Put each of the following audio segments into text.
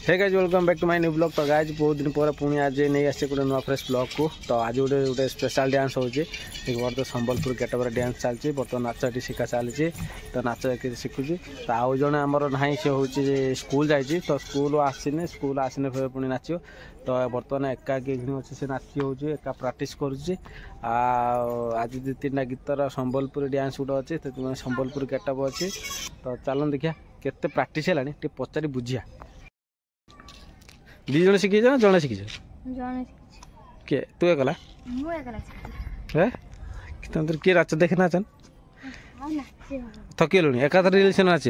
Hey guys welcome back to my new blog. तो guys बहुत दिन पर पुणी आज नहीं आसे गोटे नुआ फ्रेश ब्लॉग को। तो आज गोटे स्पेशल डांस होची बर्त संबलपुर गेटअप डांस चलती बर्तमान नाच ये शिखा चली। तो नाच शिखुची तो आउ जड़े आमर ना सी हूँ स्कूल जाइए तो स्कूल आसने फिर पुणी नाच। तो बर्तमान एका अच्छे से नाची हो एका प्राक्ट करुच्ची। आज 2-3टा गीतर संबलपुर डांस गोटे अच्छे संबलपुर गेटअप अच्छी। तो चलन देखिया केते प्राक्ट है पचारि बुझिया। दी जन शिखी ना जड़े शिखी किए तू एकला किए नाच देखना चन थकिलु एकाथर रिल्स नाच।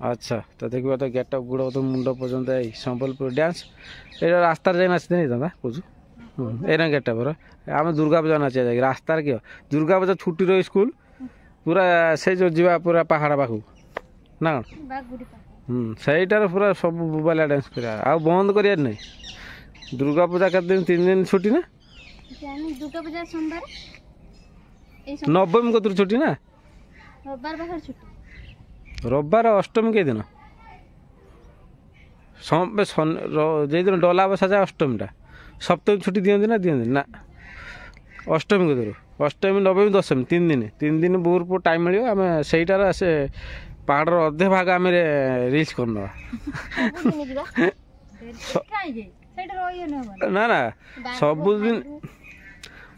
अच्छा तो देखिए तो गेटअप गुड़ तो मुंड पर्यंत संबलपुर डांस ये रास्तार जाए नाचते नहीं था कौच एना गेटअप आम दुर्गा पूजा नाचा जाए रास्तार किए दुर्गा पूजा छुट्टी रही स्कूल पूरा से जो जीवा पूरा पहाड़ पाखु ना सहीटार पूरा सब मोबाइल डांस करा आ बंद कर दुर्गा पूजा के दिन 3 दिन छुट्टी ना दुर्गा पूजा सोमवार नवमी को छुट्टी ना रविवार अष्टमी के दिन दिन डला बसा जाए अष्टमी टा सप्तमी छुट्टी दिखती ना दिखती ना अष्टमी को धरू अष्टमी नवमी दशमी 3 दिन बहुत टाइम मिले आम सहीटार से पहाड़ अधे भाग आम रिल्स कर ना ना सबुदिन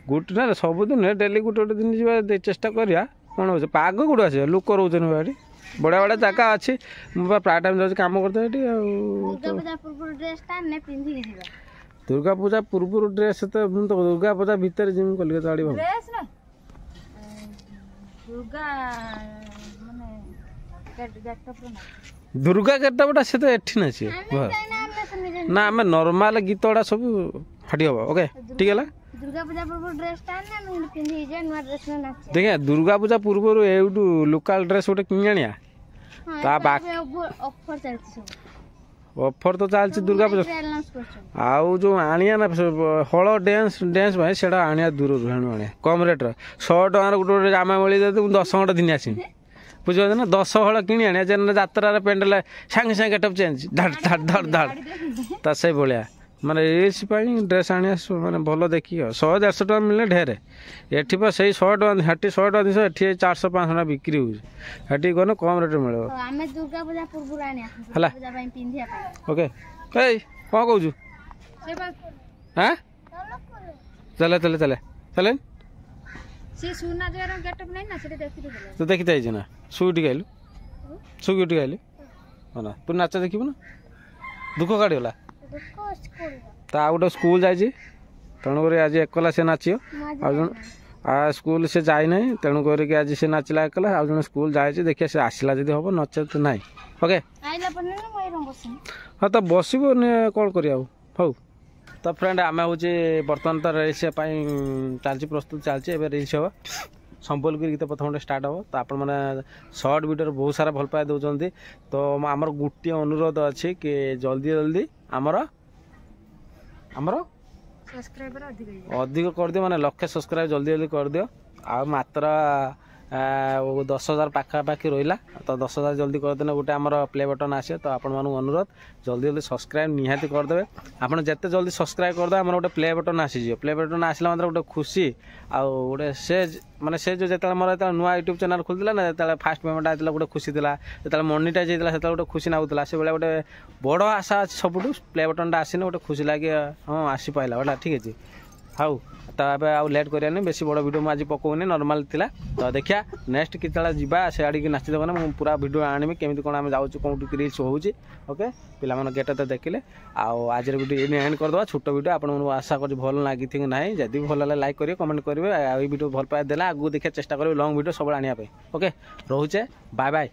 गोटे ना सबुदिन डेली गोटे गोटे दिन जा चेष्टा करा कौन हो पाग कौट आस लोक रोचन बाड़ी बड़ा बड़ा जगह अच्छी मुझे प्राय टाइम जाऊँ कम करते दुर्गा पूजा पूर्व ड्रेस तो दुर्गा पूजा भितर जिम कलिकता आड़ी दुर्गा गेटअपटा से तो एठी ना सी ना आम नॉर्मल गीत गुड़ा सब फाटी हम ओके ठीक है दुर्गा पूजा पूर्व ड्रेस देखिए दुर्गा पूजा पूर्व एवटू लोकल ड्रेस गोटे कि आनिया ऑफर तो चलती दुर्गा पूजा आउ जो आनिया ना हल डांस डांस भाई से आनिया दूर आने कम रेट 100 टकर गोटे जामा मिली 10 घंटा दिन आसी बुझे ना 10 हल कि आने जात्रार पेंडल सांगे सांगे गेटअप चेंज धड़ धड़ धड़ धड़ ता से भाया माने रिल्स ड्रेस आने माने भल देखिए 100-150 टका मिलने ढेर एटी से 100 टका हेटी 100 टका जिन एटी 400-500 टका बिक्री होती गने कम रेट मिले ओके कौन कौचु हाँ चले चले चले चले तो देखी जाइए ना सुईटी गाइलु सुईटी गाइलु ना तू नाच देखिबु ना दुख काटगला तो आ गोटे स्कूल जाइए तेणुक आज एकला से नाच आ स्कूल से जाए ना तेणुक आज से नाचला एकला आ जन स्कूल जाए देखिए से आसला जब हम नचे तो ना ओके हाँ तो बसब कौन कर हौ तो फ्रेंड आम हूँ बर्तमान तो रिल्स चलती प्रस्तुत चलती रिल्स हम संबलपुर गीत प्रथम स्टार्ट हम तो आप सर्ट वीडियो बहुत सारा भल पाए दौरान तो आमर गोटे अनुरोध अच्छी कि जल्दी जल्दी आमर सब्सक्राइबर अधिक कर दियो माने 100 सब्सक्राइब जल्दी जल्दी कर दियो आ मात्र 10,000 पाखापाखि रहा तो 10,000 जल्दी करदे गोटे आमर प्ले बटन आसे तो आपण मानू अनुरोध जल्दी जल्दी सब्सक्राइब निहाती करदे आपन जिते जल्दी सब्सक्राइब करदे आमर गोटे प्ले बटन आसीज प्ले बटन आसला मतलब गोटे खुशी आ गोटे से माने से जो जेता मोर जेता नुआ यूट्यूब चैनल खोलथिला ना जेता फास्ट पेमेंट आइतला गोटे खुशी थिला जेता मोनेटाइज होइतला सेता गोटे खुशी नाउतला से बेला गोटे बड़ आशा अछि सबुठु प्ले बटन आसीने गोटे खुशी लागे हां आसी पाइला बड़ा ठीक अछि हाउ तो अब आउ लेट करिया बेसी बड़ वीडियो आज पकाऊनी नॉर्मल थिला तो देखिया नेक्स्ट कितला जीवा से आड़ी नाची देबना मु पूरा वीडियो आनिमी केमिति कोन हम जाउछु कोउटि रिल्स होउची ओके पिला मन गेट तो देखिले आउ आज वीडियो एने एंड कर दवा छोट वीडियो आपण मन आशा कर भल लागी थि नाही जदी भल लाइक करियो कमेंट करिवे आ वीडियो भल पाए देला आगु देखिया चेष्टा करिवे लॉन्ग वीडियो सब आनिया पे ओके रहउचे बाय बाय।